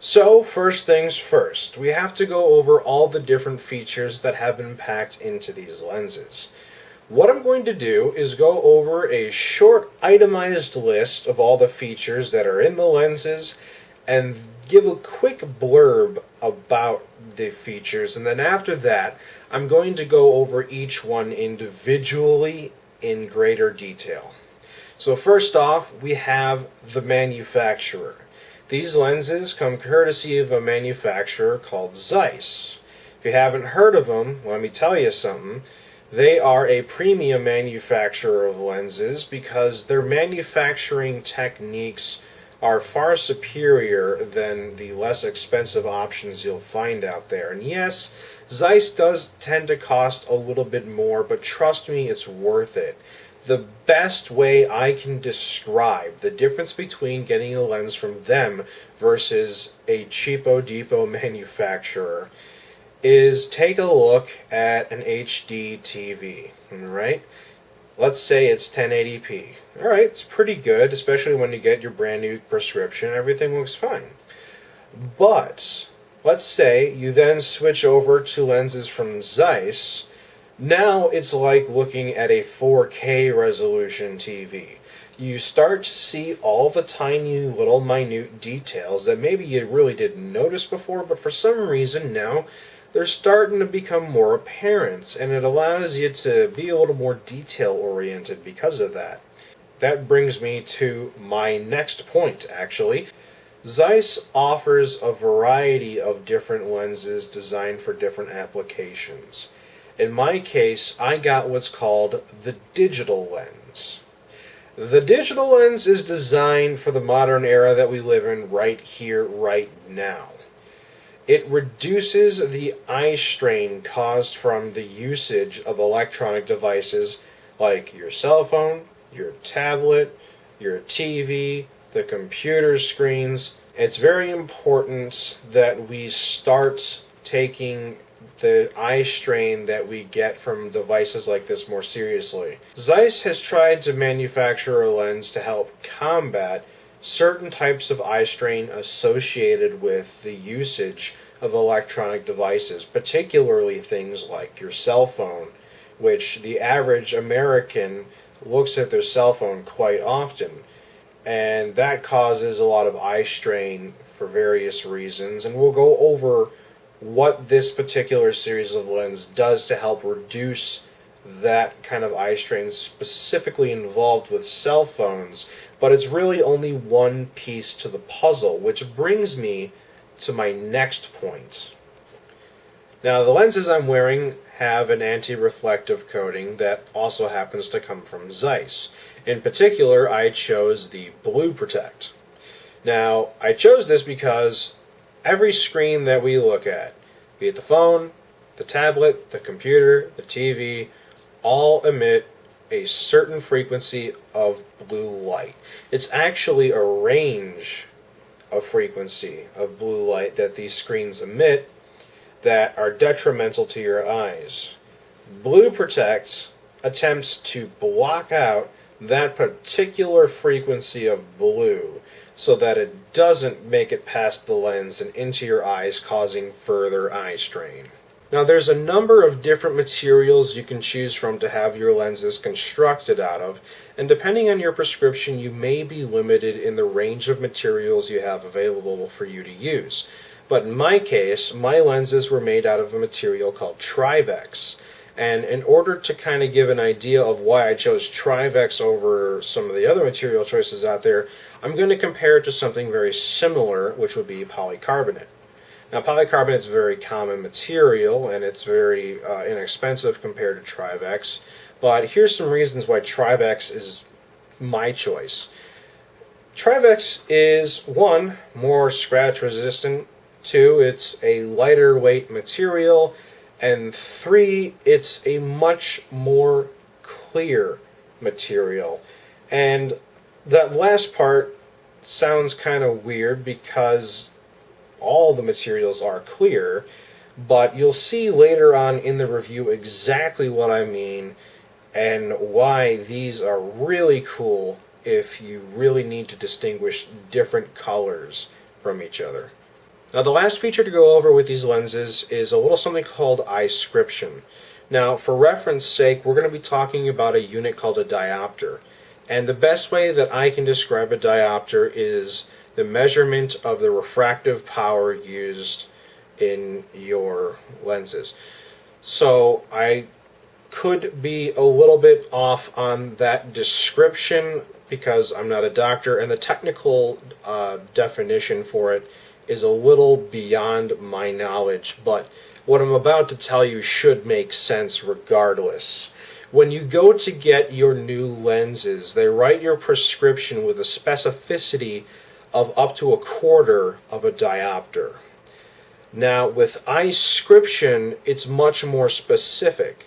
So, first things first, we have to go over all the different features that have been packed into these lenses. What I'm going to do is go over a short itemized list of all the features that are in the lenses and give a quick blurb about the features, and then after that I'm going to go over each one individually in greater detail. So first off, we have the manufacturer. These lenses come courtesy of a manufacturer called Zeiss. If you haven't heard of them, let me tell you something. They are a premium manufacturer of lenses because their manufacturing techniques are far superior than the less expensive options you'll find out there. And yes, Zeiss does tend to cost a little bit more, but trust me, it's worth it. The best way I can describe the difference between getting a lens from them versus a cheapo depot manufacturer is take a look at an HD TV, right? Let's say it's 1080p. Alright, it's pretty good, especially when you get your brand new prescription. Everything looks fine. But let's say you then switch over to lenses from Zeiss. Now it's like looking at a 4K resolution TV. You start to see all the tiny little minute details that maybe you really didn't notice before, but for some reason now they're starting to become more apparent, and it allows you to be a little more detail oriented because of that. That brings me to my next point, actually. Zeiss offers a variety of different lenses designed for different applications. In my case, I got what's called the digital lens. The digital lens is designed for the modern era that we live in right here, right now. It reduces the eye strain caused from the usage of electronic devices like your cell phone, your tablet, your TV, the computer screens. It's very important that we start taking the eye strain that we get from devices like this more seriously. Zeiss has tried to manufacture a lens to help combat certain types of eye strain associated with the usage of electronic devices, particularly things like your cell phone, which the average American looks at their cell phone quite often, and that causes a lot of eye strain for various reasons, and we'll go over what this particular series of lens does to help reduce that kind of eye strain specifically involved with cell phones, but it's really only one piece to the puzzle, which brings me to my next point. Now, the lenses I'm wearing have an anti-reflective coating that also happens to come from Zeiss. In particular, I chose the Blue Protect. Now, I chose this because every screen that we look at, be it the phone, the tablet, the computer, the TV, all emit a certain frequency of blue light. It's actually a range of frequency of blue light that these screens emit that are detrimental to your eyes. Blue Protect attempts to block out that particular frequency of blue so that it doesn't make it past the lens and into your eyes, causing further eye strain. Now, there's a number of different materials you can choose from to have your lenses constructed out of, and depending on your prescription, you may be limited in the range of materials you have available for you to use. But in my case, my lenses were made out of a material called Trivex. And in order to kind of give an idea of why I chose Trivex over some of the other material choices out there, I'm going to compare it to something very similar, which would be polycarbonate. Now, polycarbonate is a very common material, and it's very inexpensive compared to Trivex. But here's some reasons why Trivex is my choice. Trivex is, 1, more scratch resistant, 2, it's a lighter weight material, and 3, it's a much more clear material. And that last part sounds kind of weird because all the materials are clear, but you'll see later on in the review exactly what I mean and why these are really cool if you really need to distinguish different colors from each other. Now the last feature to go over with these lenses is a little something called eyescription. Now for reference sake, we're going to be talking about a unit called a diopter. And the best way that I can describe a diopter is the measurement of the refractive power used in your lenses. So I could be a little bit off on that description because I'm not a doctor, and the technical definition for it is a little beyond my knowledge, but what I'm about to tell you should make sense regardless. When you go to get your new lenses, they write your prescription with a specificity of up to 1/4 of a diopter. Now, with eyescription, it's much more specific.